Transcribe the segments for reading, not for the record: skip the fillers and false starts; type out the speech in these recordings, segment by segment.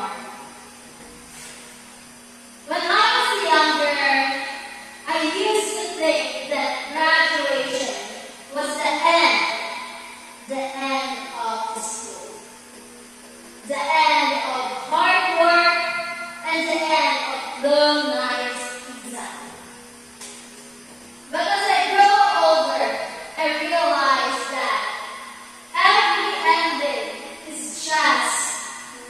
more. When I was younger, I used to think that graduation was the end of the school, the end of hard work, and the end of long nights exam. But as I grow older, I realize that every ending is just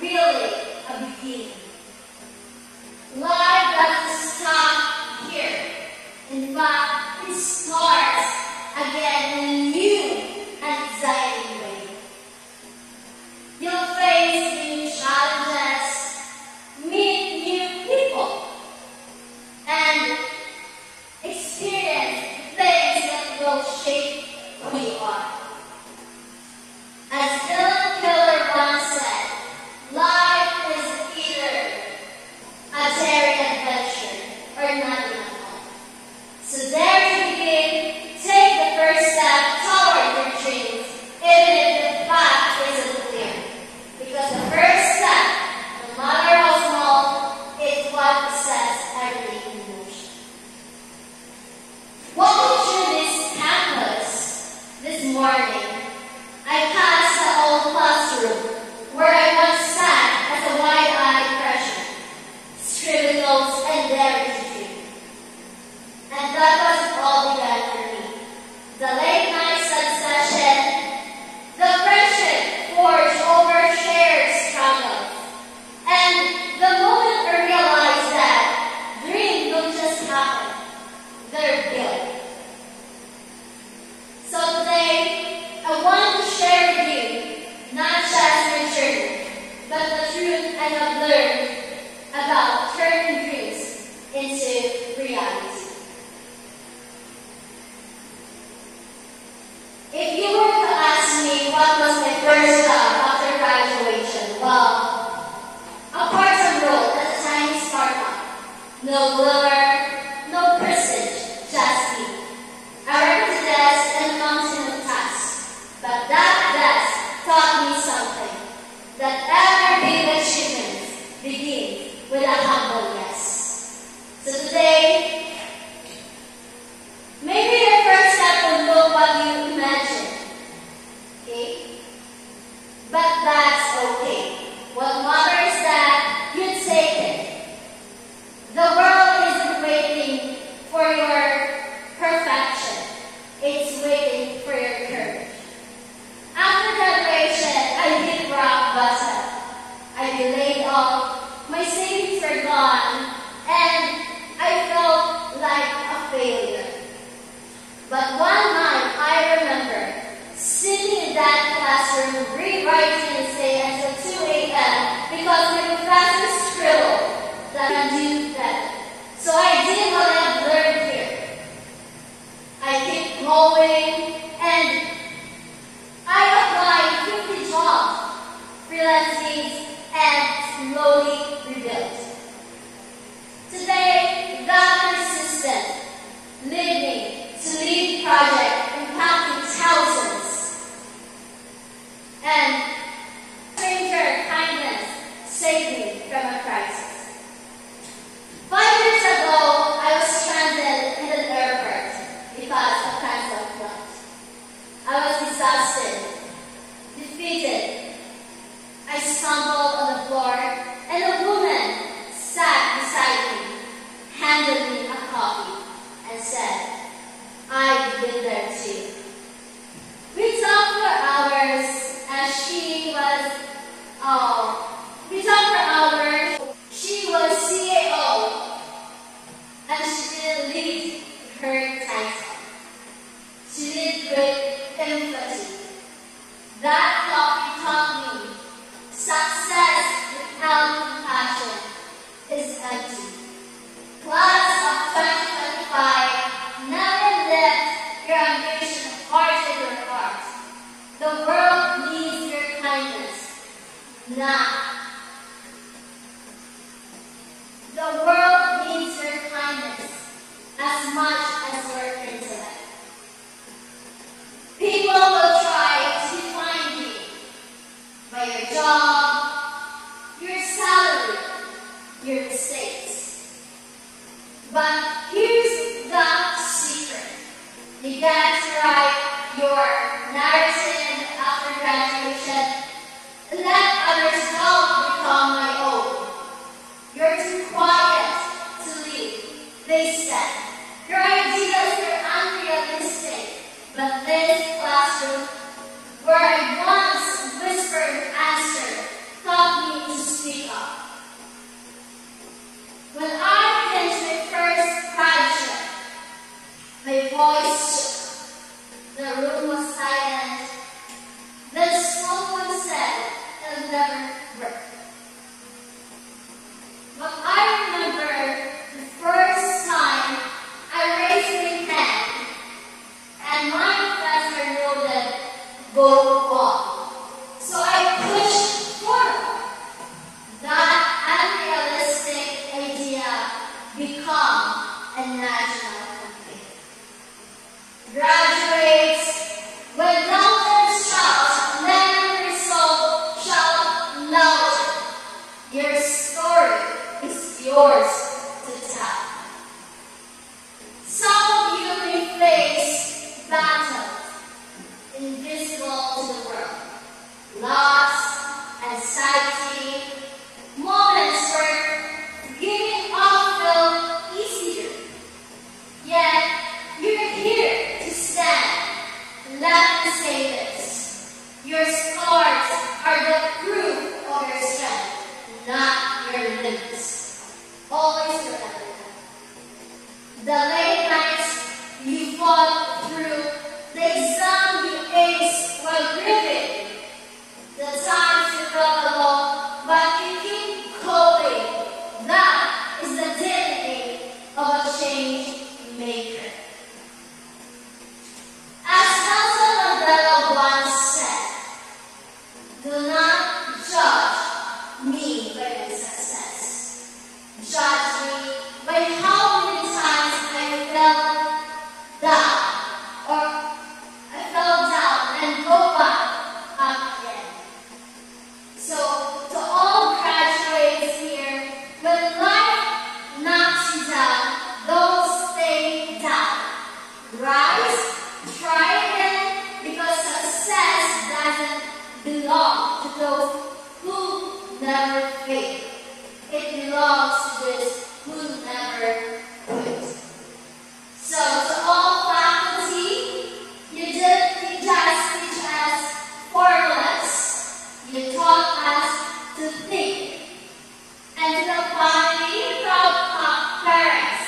really a beginning. Life doesn't stop here. In fact, it starts again in a new and exciting way. You'll face new challenges, meet new people, and experience things that will shape who you are. As Helen Keller once said, life is either a daring adventure or nothing at all. So dare to begin, take the first step toward your dreams, even if the path isn't clear. Because the first step, no matter how small, is what sets everything in motion. Walking through this campus this morning, I passed the old classroom where I once sat as a wide-eyed freshman, scribbling notes and daring to dream. And that wasn't all began for me. The late night study session, the friendship forged over shared struggles, and the moment I realized that dreams don't just happen, they're built. So today, I want to share with you not just my journey, but the truth I have learned about turning dreams into reality. If you were to ask me what was my first job after graduation, well, a part-time role at a tiny startup. No glamour, no prestige, just me. I worked at a desk and a mountain of tasks, but that desk taught me something, that every big achievement begins with a humble yes. So today, maybe your first step will look what you imagine, okay? But that's okay. What matters is that you take it. The world isn't waiting for your perfection. It's waiting for your courage. After graduation, I hit rock bottom. I'd been laid off, my savings were gone, and I felt like a failure. But one night, I remember sitting in that classroom, rewriting and staying until 2 a.m. because my professor scribbled that I do better. So I did what I've learned here. I kept going, and I applied 50 jobs, freelance gigs, and slowly rebuilt. Today, that persistence led me to lead projects impacting thousands. And stranger kindness saved me from a crisis. 5 years ago, I was stranded in an airport because of canceled flight. I was exhausted, defeated. I stumbled on the floor, and a woman sat beside me, handed me a coffee, and said, "I've been there too." We talked for hours, and we talked for hours your mistakes. But here's the secret. You got to write your narrative after graduation. Let others help become my own. You're too quiet to lead, they said. Your ideas are unrealistic, but this classroom, where I once whispered answer, taught me to speak up. When I finished my first project, my voice shook. The room was silent. Then someone said, "It'll never work." But I remember the first time I raised my hand and my professor noted, "Go on." So I pushed forward. That unrealistic idea become a national campaign. Graduates, when mountains shout, let your soul shout louder. Your story is yours to tell. Some of you may face battles invisible to the world. Loss, anxiety, moments where giving up felt easier. Yet, you're here to stand. Let me say this. Your scars are the proof of your strength, not your limits. Always remember that. The late nights you fought through, the exam you aced while grieving, the times you felt alone, but you keep going. That is the DNA of a change maker. As Nelson Mandela once said, "Do not judge me by my success. Judge me by how many times I fell down, or I fell down and go back up again." So, to all graduates here, when life knocks you down, don't stay down. Rise, try again, because success doesn't belong to those who never fail. It belongs to those who never quit. So, to all faculty, you didn't just teach us formulas. You taught us to think. And to the family, proud parents,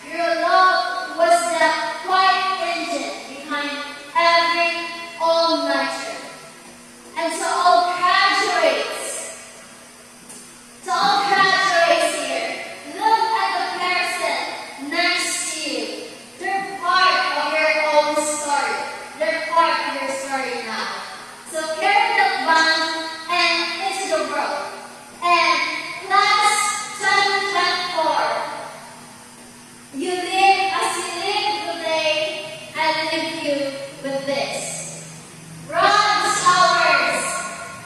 your love was the quiet engine behind every all-nighter. And to all graduates here, look at the person next to you. They're part of your own story. They're part of your story now. So carry that bond and into the world. And class 2024, you live as you live today, I leave you with this. Run towers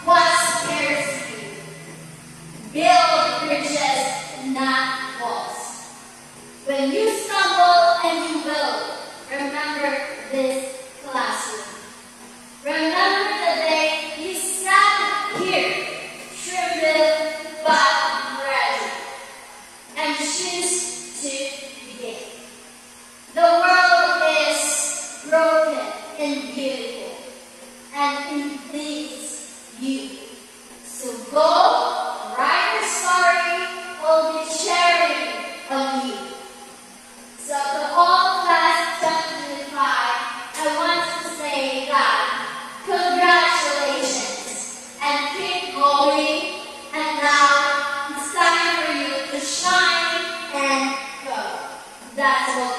what scares you. Build bridges, not walls. When you stumble, and you will, remember this classroom. Remember the day you sat here, trembling but ready, and choose to begin. The world is broken and beautiful, and it needs you. So go, write your story, we'll be cheering on you. So to all class 2025, I want to say that congratulations and keep going. And now it's time for you to shine and go. That's what